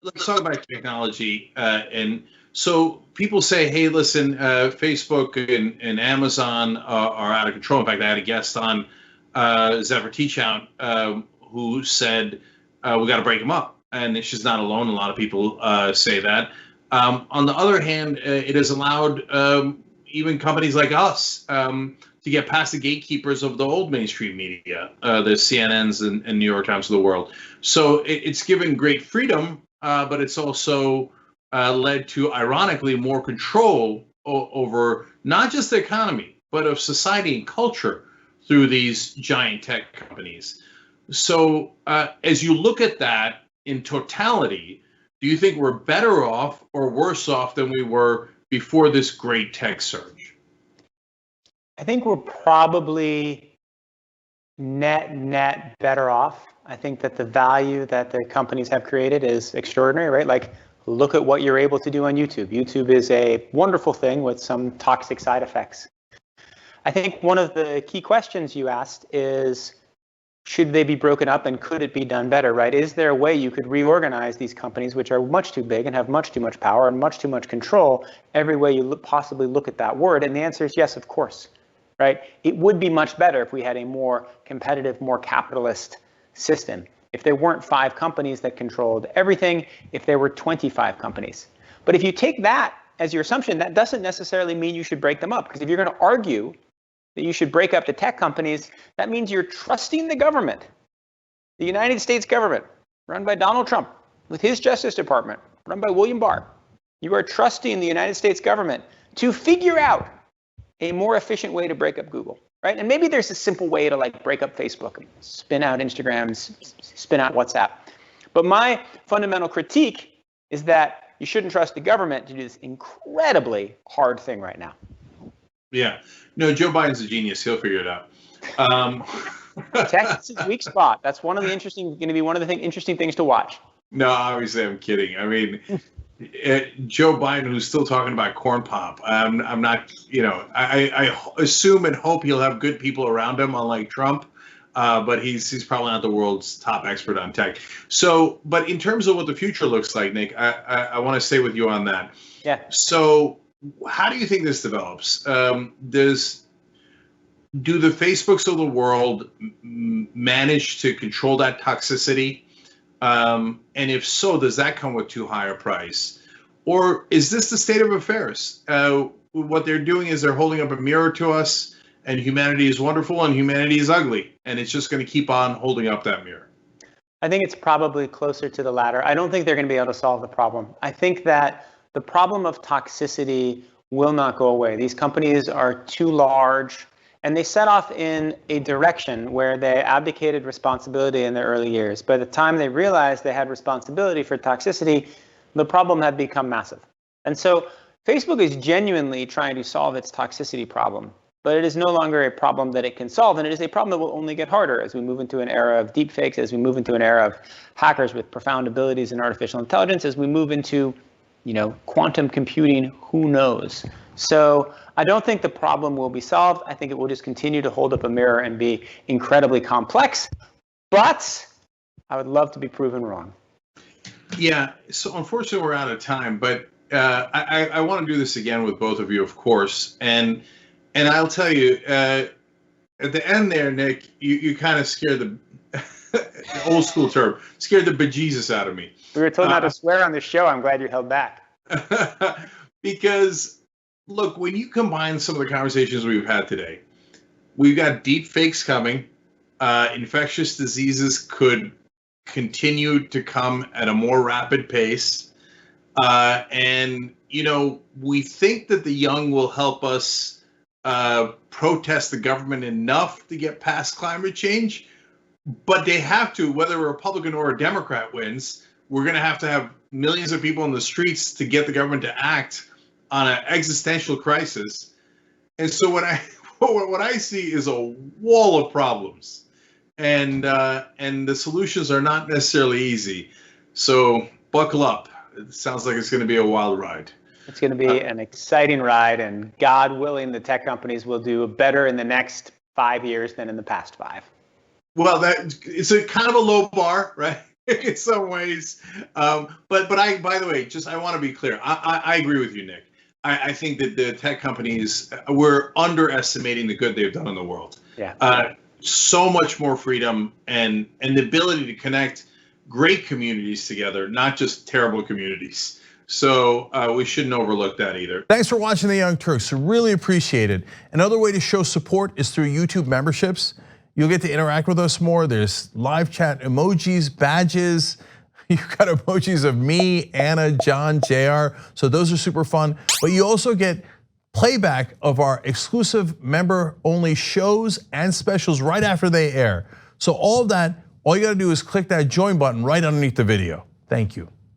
let's talk about technology. And so people say, hey, listen, Facebook and Amazon are out of control. In fact, I had a guest on Zephyr Teachout who said we got to break them up. And she's not alone. A lot of people say that. On the other hand, it has allowed even companies like us to get past the gatekeepers of the old mainstream media, the CNNs and New York Times of the world. So it's given great freedom, but it's also led to, ironically, more control over not just the economy, but of society and culture through these giant tech companies. So as you look at that in totality, do you think we're better off or worse off than we were before this great tech surge? I think we're probably net better off. I think that the value that the companies have created is extraordinary, right? Like, look at what you're able to do on YouTube. YouTube is a wonderful thing with some toxic side effects. I think one of the key questions you asked is, should they be broken up and could it be done better, right? Is there a way you could reorganize these companies, which are much too big and have much too much power and much too much control, every way you possibly look at that word? And the answer is yes, of course, right? It would be much better if we had a more competitive, more capitalist system. If there weren't 5 companies that controlled everything, if there were 25 companies. But if you take that as your assumption, that doesn't necessarily mean you should break them up. Because if you're going to argue that you should break up the tech companies, that means you're trusting the government, the United States government, run by Donald Trump, with his Justice Department, run by William Barr. You are trusting the United States government to figure out a more efficient way to break up Google, right? And maybe there's a simple way to like break up Facebook, spin out Instagram, spin out WhatsApp. But my fundamental critique is that you shouldn't trust the government to do this incredibly hard thing right now. Yeah. No, Joe Biden's a genius. He'll figure it out. Texas is weak spot. That's one of the interesting things to watch. No, obviously I'm kidding. I mean, Joe Biden, who's still talking about corn pop. I'm not, I assume and hope he'll have good people around him, unlike Trump. But he's probably not the world's top expert on tech. So, but in terms of what the future looks like, Nick, I want to stay with you on that. Yeah. So, how do you think this develops? Do the Facebooks of the world manage to control that toxicity? And if so, does that come with too high a price? Or is this the state of affairs? What they're doing is they're holding up a mirror to us, and humanity is wonderful and humanity is ugly, and it's just going to keep on holding up that mirror. I think it's probably closer to the latter. I don't think they're going to be able to solve the problem. I think that the problem of toxicity will not go away. These companies are too large, and they set off in a direction where they abdicated responsibility in their early years. By the time they realized they had responsibility for toxicity, the problem had become massive. And so Facebook is genuinely trying to solve its toxicity problem, but it is no longer a problem that it can solve, and it is a problem that will only get harder as we move into an era of deepfakes, as we move into an era of hackers with profound abilities in artificial intelligence, as we move into quantum computing, who knows? So I don't think the problem will be solved. I think it will just continue to hold up a mirror and be incredibly complex, but I would love to be proven wrong. Yeah, so unfortunately we're out of time, but I want to do this again with both of you, of course. And I'll tell you, at the end there, Nick, you kind of scared the old school term, scared the bejesus out of me. We were told not to swear on this show. I'm glad you held back. Because, look, when you combine some of the conversations we've had today, we've got deep fakes coming. Infectious diseases could continue to come at a more rapid pace. And, we think that the young will help us protest the government enough to get past climate change. But they have to, whether a Republican or a Democrat wins, we're going to have millions of people in the streets to get the government to act on an existential crisis. And so what I see is a wall of problems, and the solutions are not necessarily easy. So buckle up. It sounds like it's going to be a wild ride. It's going to be an exciting ride, and God willing, the tech companies will do better in the next 5 years than in the past 5. Well, it's a kind of a low bar, right? in some ways. But by the way, I want to be clear. I agree with you, Nick. I think that the tech companies, we're underestimating the good they've done in the world. Yeah. So much more freedom and the ability to connect great communities together, not just terrible communities. So we shouldn't overlook that either. Thanks for watching The Young Turks. Really appreciate it. Another way to show support is through YouTube memberships. You'll get to interact with us more. There's live chat emojis, badges. You've got emojis of me, Anna, John, JR. So those are super fun. But you also get playback of our exclusive member-only shows and specials right after they air. So all of that, all you gotta do is click that join button right underneath the video. Thank you.